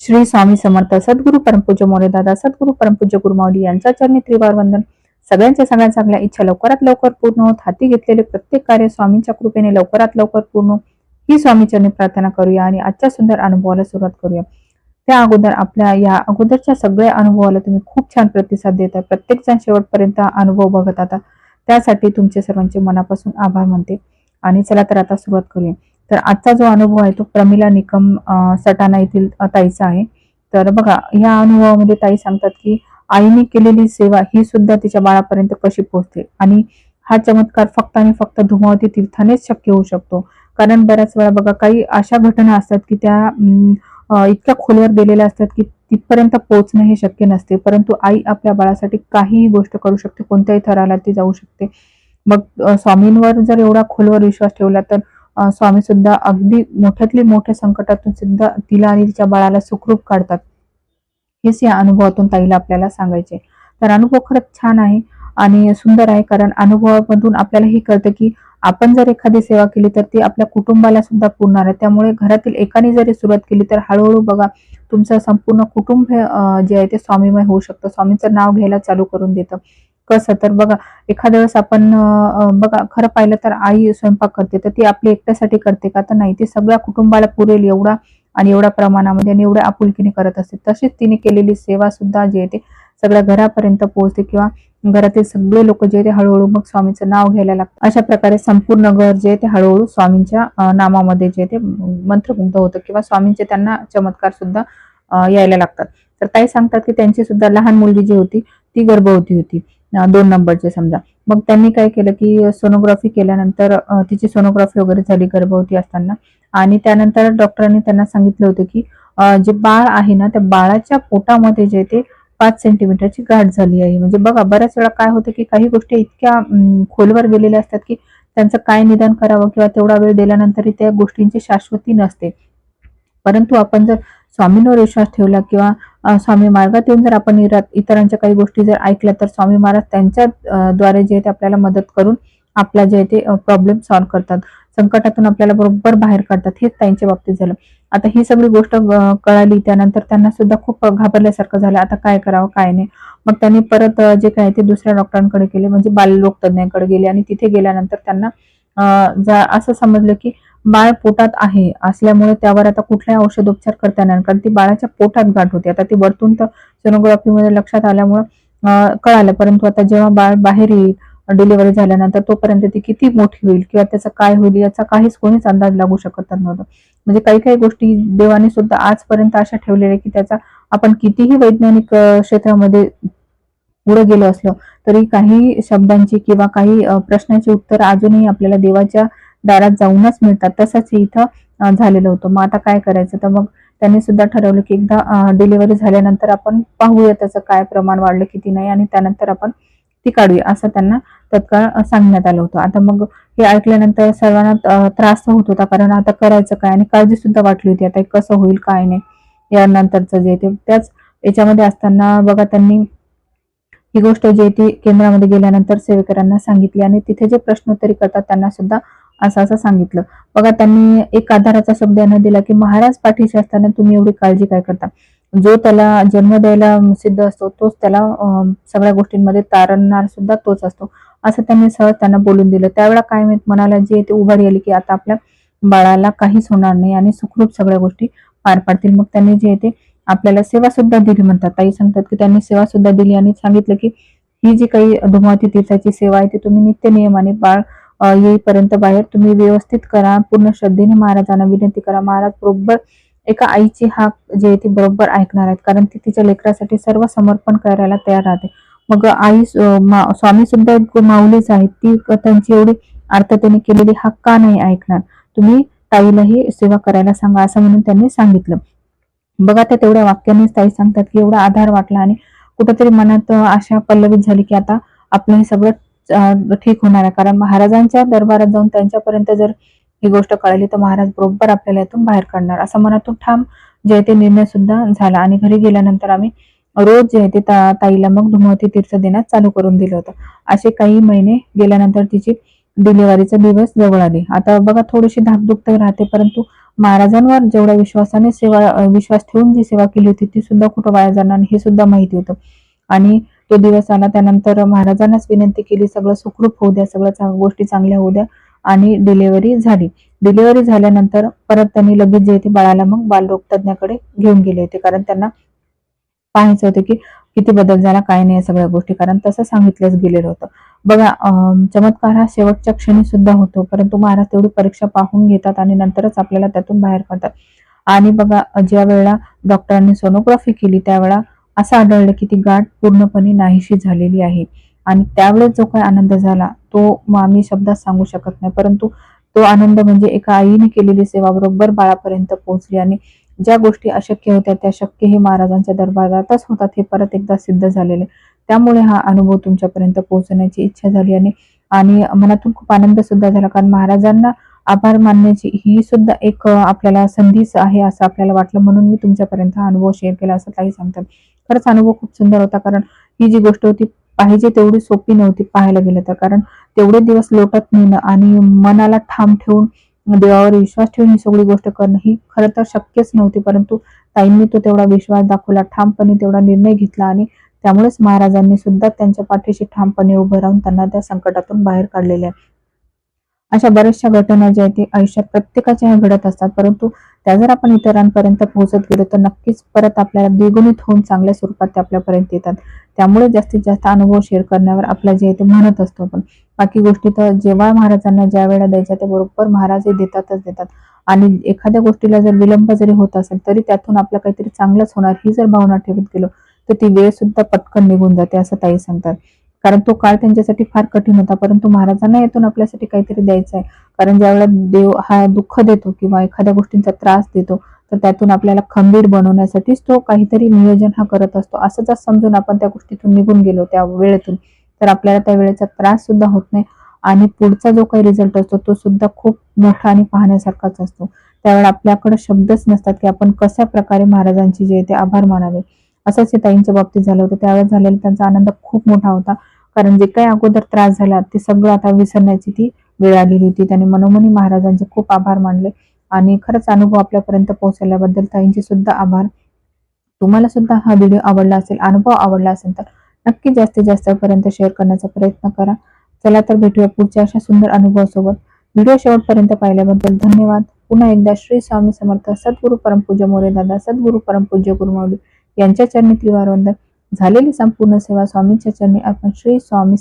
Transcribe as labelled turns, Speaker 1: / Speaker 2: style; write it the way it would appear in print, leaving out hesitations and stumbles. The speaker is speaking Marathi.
Speaker 1: श्री स्वामी समर्थ. सद्गुरू परमपूज्य मोरेदादा, सद्गुरू परमपूज्य गुरुमाऊली यांच्या चरणी त्रिवार वंदन. सगळ्यांच्या सगळ्या चांगल्या इच्छा लवकरात लवकर पूर्ण होत, हाती घेतलेले प्रत्येक कार्य स्वामींच्या कृपेने लवकरात लवकर पूर्ण ही स्वामी चरणी प्रार्थना करूया आणि आजच्या सुंदर अनुभवाला सुरुवात करूया. त्या अगोदर आपल्या या अगोदरच्या सगळ्या अनुभवाला तुम्ही खूप छान प्रतिसाद देता, प्रत्येक जण शेवटपर्यंत अनुभव बघत आता, त्यासाठी तुमचे सर्वांचे मनापासून आभार मानते. आणि चला तर आता सुरुवात करूया. तर आजचा जो अनुभव आहे तो प्रमिला निकम सटाणा येथील ताईचा आहे. तर बघा, या अनुभवामध्ये ताई सांगतात की आईने केलेली सेवा ही सुद्धा तिच्या बाळापर्यंत कशी पोहोचते आणि हा चमत्कार फक्त आणि फक्त धुमावती तीर्थानेच शक्य होऊ शकतो. कारण बऱ्याच वेळा बघा, काही अशा घटना असतात की त्या इतक्या खोलवर गेलेल्या असतात की तिथपर्यंत पोहोचणं हे शक्य नसते, परंतु आई आपल्या बाळासाठी काहीही गोष्ट करू शकते, कोणत्याही थराला ती जाऊ शकते. मग स्वामींवर जर एवढा खोलवर विश्वास ठेवला तर स्वामी सुद्धा अगदी मोठ्यातली मोठ्या संकटातून सुद्धा तिला आणि तिच्या बाळाला सुखरूप काढतात. हेच या अनुभवातून ताईला आपल्याला सांगायचे. तर अनुभव खरंच छान आहे आणि सुंदर आहे, कारण अनुभवामधून आपल्याला हे कळतं की आपण जर एखादी सेवा केली तर ती आपल्या कुटुंबाला सुद्धा पुरणार आहे. त्यामुळे घरातील एकाने जरी सुरुवात केली तर हळूहळू बघा, तुमचं संपूर्ण कुटुंब जे आहे ते स्वामीमय होऊ शकतं. स्वामींचं नाव घ्यायला चालू करून देतं. कसं तर बघा, एखाद्या वेळेस आपण बघा, खरं पाहिलं तर आई स्वयंपाक करते तर ती आपली एकट्यासाठी करते का? तर नाही, ती सगळ्या कुटुंबाला पुरेल एवढा आणि एवढ्या प्रमाणामध्ये आणि एवढ्या आपुलकीने करत असते. तशीच तिने केलेली सेवा सुद्धा जे आहे ते सगळ्या घरापर्यंत पोहोचते किंवा घरातील सगळे लोक जे ते हळूहळू मग स्वामींचं नाव घ्यायला लागतात. अशा प्रकारे संपूर्ण घर जे ते हळूहळू स्वामींच्या नामामध्ये जे ते मंत्रमुग्ध होतं किंवा स्वामींचे त्यांना चमत्कार सुद्धा यायला लागतात. तर ताई सांगतात की त्यांची सुद्धा लहान मुलगी जी होती ती गर्भवती होती, 2 नंबरचे समजा. मग त्यांनी काय केलं की सोनोग्राफी केल्यानंतर तिची सोनोग्राफी वगैरे झाली गर्भवती असताना आणि त्यानंतर डॉक्टरांनी त्यांना सांगितलं होतं की जे बाळ आहे ना, त्या बाळाच्या पोटामध्ये जे ते 5 सेंटीमीटरची गाठ झाली आहे. म्हणजे बघा, बऱ्याच वेळा काय होतं की काही गोष्टी इतक्या खोलवर गेलेल्या असतात की त्यांचं काय निदान करावं किंवा तेवढा वेळ दिल्यानंतरही त्या गोष्टींची शाश्वती नसते. परंतु आपण जर स्वामींवर विश्वास ठेवला किंवा स्वामी मार्गात येऊन जर आपण इतरांच्या काही गोष्टी जर ऐकल्या तर स्वामी महाराज त्यांच्या द्वारे जे ते आपल्याला मदत करून आपला जे ते प्रॉब्लेम सॉल्व्ह करतात, संकटातून आपल्याला बरोबर बाहेर काढतात. हेच ताईंच्या बाबतीत झालं. आता ही सगळी गोष्ट कळाली त्यानंतर त्यांना सुद्धा खूप घाबरल्यासारखं झालं. आता काय करावं काय नाही. मग त्यांनी परत जे काय ते दुसऱ्या डॉक्टरांकडे गेले, म्हणजे बालरोग तज्ञांकडे गेले आणि तिथे गेल्यानंतर त्यांना असं समजलं की बाळ पोटात आहे असल्यामुळे त्यावर आता कुठलाही औषधोपचार करता येणार, कारण ती बाळाच्या पोटात गाठ होती. आता ती वरतून तर सोनोग्राफीमध्ये लक्षात आल्यामुळे कळालं, परंतु आता जेव्हा बाळ बाहेर येईल डिलिव्हरी झाल्यानंतर तोपर्यंत ती किती मोठी होईल किंवा त्याचं काय होईल याचा कोणीच अंदाज लागू शकत नव्हतं. म्हणजे काही काही गोष्टी देवाने सुद्धा आजपर्यंत अशा ठेवलेल्या की त्याचा आपण कितीही वैज्ञानिक क्षेत्रामध्ये पुढे गेलो असलो तरी काही शब्दांची किंवा काही प्रश्नांची उत्तर अजूनही आपल्याला देवाच्या दारात जाऊनच मिळतात. तसंच इथं झालेलं होतं. मग आता काय करायचं? तर मग त्यांनी सुद्धा ठरवलं की एकदा डिलिव्हरी झाल्यानंतर आपण पाहूया त्याचं काय प्रमाण वाढलं किती नाही आणि त्यानंतर आपण ती काढूया, असं त्यांना तत्काळ सांगण्यात आलं होतं. आता मग हे ऐकल्यानंतर सर्वांना त्रास होत होता, कारण आता करायचं काय आणि काळजी सुद्धा वाटली होती, आता कसं होईल काय नाही यानंतरचं जे ते. त्याच याच्यामध्ये असताना बघा, त्यांनी ही गोष्ट जी ती केंद्रामध्ये गेल्यानंतर सेवेकरांना सांगितली आणि तिथे जे प्रश्नोत्तरी करतात त्यांना सुद्धा असं सांगितलं. बघा, त्यांनी एक आधाराचा शब्द यांना दिला की महाराज पाठीशी असताना तुम्ही एवढी काळजी काय करता? जो त्याला जन्म द्यायला सिद्ध असतो तोच त्याला सगळ्या गोष्टींमध्ये तारणणार सुद्धा तोच असतो, असं त्यांनी सहज त्यांना बोलून दिलं. त्यावेळेला काय मनाला जे ते उभारी आली की आता आपल्या बाळाला काहीच होणार नाही आणि सुखरूप सगळ्या गोष्टी पार पाडतील. मग त्यांनी जे ते आपल्याला सेवा सुद्धा दिली म्हणतात. ताई सांगतात की त्यांनी सेवा सुद्धा दिली आणि सांगितलं की ही जी काही धुमावती तीर्थाची सेवा आहे ती तुम्ही नित्य नियमाने बाळ येईपर्यंत बाहेर तुम्ही व्यवस्थित करा, पूर्ण श्रद्धेने महाराजांना विनंती करा. महाराज बरोबर एका आईची हाक जे ती बरोबर ऐकणार आहेत, कारण ती तिच्या लेकरासाठी सर्व समर्पण करायला तयार राहते. मग आई स्वामी सुद्धा एक माऊलीच आहेत, ती त्यांची एवढी आर्ततेने केलेली हाक का नाही ऐकणार? तुम्ही ताईलाही सेवा करायला सांगा, असं म्हणून त्यांनी सांगितलं. बघा, त्या तेवढ्या वाक्यानेच ताई सांगतात की एवढा आधार वाटला आणि कुठेतरी मनात आशा पल्लवित झाली की आता आपलं हे सगळं ठीक होणार आहे, कारण महाराजांच्या दरबारात जाऊन त्यांच्यापर्यंत जर ही गोष्ट कळली तर महाराज बरोबर आपल्याला यातून बाहेर काढणार, असा मनातून ठाम जे ते निर्णय सुद्धा झाला. आणि घरी गेल्यानंतर आम्ही रोज जे आहे ते ताईला मग धुमावती तीर्थ देण्यास चालू करून दिलं होतं. असे काही महिने गेल्यानंतर तिची डिलिव्हरीचा दिवस जवळ आले. आता बघा, थोडीशी धाकधूक तर राहते, परंतु महाराजांवर जेवढ्या विश्वासाने विश्वास ठेवून जी सेवा केली होती ती सुद्धा कुठं वाया जाणार हे सुद्धा माहिती होतं. आणि तो दिवस आला त्यानंतर महाराजांनाच विनंती केली, सगळं सुखरूप होऊ द्या, सगळ्या गोष्टी चांगल्या होऊ द्या. आणि डिलिव्हरी झाली. डिलिव्हरी झाल्यानंतर परत त्यांनी लगेच जे ते बाळाला मग बालरोग तज्ञाकडे घेऊन गेले होते, कारण त्यांना पाहायचं होतं की किती बदल झाला काय नाही या सगळ्या गोष्टी, कारण तसं सांगितलंच गेलेलं होतं. बघा चमत्कार हा शेवटच्या क्षणी सुद्धा होतो, परंतु महाराज तेवढी परीक्षा पाहून घेतात आणि नंतरच आपल्याला त्यातून बाहेर काढतात. आणि बघा ज्या वेळेला डॉक्टरांनी सोनोग्राफी केली त्यावेळेला असं आढळलं की ती गाठ पूर्णपणे नाहीशी झालेली आहे. आणि त्यावेळेस जो काही आनंद झाला तो आम्ही शब्दात सांगू शकत नाही, परंतु तो आनंद म्हणजे एका आईने केलेली सेवा बरोबर बाळापर्यंत पोहोचली आणि ज्या गोष्टी अशक्य होत्या त्या शक्य हे महाराजांच्या दरबारातच होतात हे परत एकदा सिद्ध झालेले. त्यामुळे हा अनुभव तुमच्यापर्यंत पोहोचण्याची इच्छा झाली आणि मनातून खूप आनंद सुद्धा झाला, कारण महाराजांना आभार मानण्याची ही सुद्धा एक आपल्याला संधीच आहे असं आपल्याला वाटलं, म्हणून मी तुमच्यापर्यंत हा अनुभव शेअर केला असं काही सांगतात. खरंच अनुभव खूप सुंदर होता, कारण ही जी गोष्ट होती पाहिजे तेवढी सोपी नव्हती पाहायला गेलं तर, कारण तेवढे दिवस लोटत नेणं आणि मनाला ठाम ठेवून देवावर विश्वास ठेवून ही सगळी गोष्ट करणं ही खरं तर शक्यच नव्हती, परंतु ताईंनी तो तेवढा विश्वास दाखवला, ठामपणे तेवढा निर्णय घेतला आणि त्यामुळेच महाराजांनी सुद्धा त्यांच्या पाठीशी ठामपणे उभं राहून त्यांना त्या संकटातून बाहेर काढलेले आहे. अशा बऱ्याचशा घटना ज्या आहेत आयुष्यात प्रत्येकाच्या ह्या घडत असतात, परंतु त्या जर आपण इतरांपर्यंत पोहोचत गेलो तर नक्कीच परत आपल्याला द्विगुणित होऊन चांगल्या स्वरूपात ते आपल्यापर्यंत येतात. त्यामुळे जास्तीत जास्त अनुभव शेअर करण्यावर आपला जे आहे ते म्हणत असतो आपण. बाकी गोष्टी तर जेव्हा महाराजांना ज्या वेळेला द्यायच्या त्या बरोबर महाराज हे देतात. आणि एखाद्या गोष्टीला जर विलंब जरी होत असेल तरी त्यातून आपलं काहीतरी चांगलंच होणार ही जर भावना ठेवत गेलो तर ती वेळ सुद्धा पटकन निघून जाते असं ताई सांगतात. कारण तो काळ त्यांच्यासाठी फार कठीण होता, परंतु महाराजांना यातून आपल्यासाठी काहीतरी द्यायचं आहे. कारण ज्यावेळेला देव हा दुःख देतो किंवा एखाद्या गोष्टींचा त्रास देतो तर त्यातून आपल्याला खंबीर बनवण्यासाठीच तो काहीतरी नियोजन हा करत असतो. असं जर समजून आपण त्या गोष्टीतून निघून गेलो त्या वेळेतून तर आपल्याला त्या वेळेचा त्रास सुद्धा होत नाही आणि पुढचा जो काही रिझल्ट असतो तो सुद्धा खूप मोठा आणि पाहण्यासारखाच असतो. त्यावेळेला आपल्याकडे शब्दच नसतात की आपण कशा प्रकारे महाराजांची जे ते आभार मानावे. असंच हे ताईंच्या बाबतीत झालं होतं. त्यावेळेस झालेला त्यांचा आनंद खूप मोठा होता, कारण जे काही अगोदर त्रास झाला ते सगळं आता विसरण्याची ती वेळ आलेली होती. त्यांनी मनोमनी महाराजांचे खूप आभार मानले आणि खरंच अनुभव आपल्यापर्यंत पोहोचवल्याबद्दल ताईंचे सुद्धा आभार. तुम्हाला सुद्धा हा व्हिडिओ आवडला असेल, अनुभव आवडला असेल तर नक्की जास्तीत जास्त पर्यंत शेअर करण्याचा प्रयत्न करा. चला तर भेटूया पुढच्या अशा सुंदर अनुभवासोबत. व्हिडिओ शेवटपर्यंत पाहिल्याबद्दल धन्यवाद. पुन्हा एकदा श्री स्वामी समर्थ सद्गुरू परमपूज्य मोरे दादा सद्गुरू परमपूज्य गुरुमाऊली यांच्या चरणी त्रिवार वंदन. झालेली संपूर्ण सेवा स्वामींच्या चरणी अर्पण. श्री स्वामी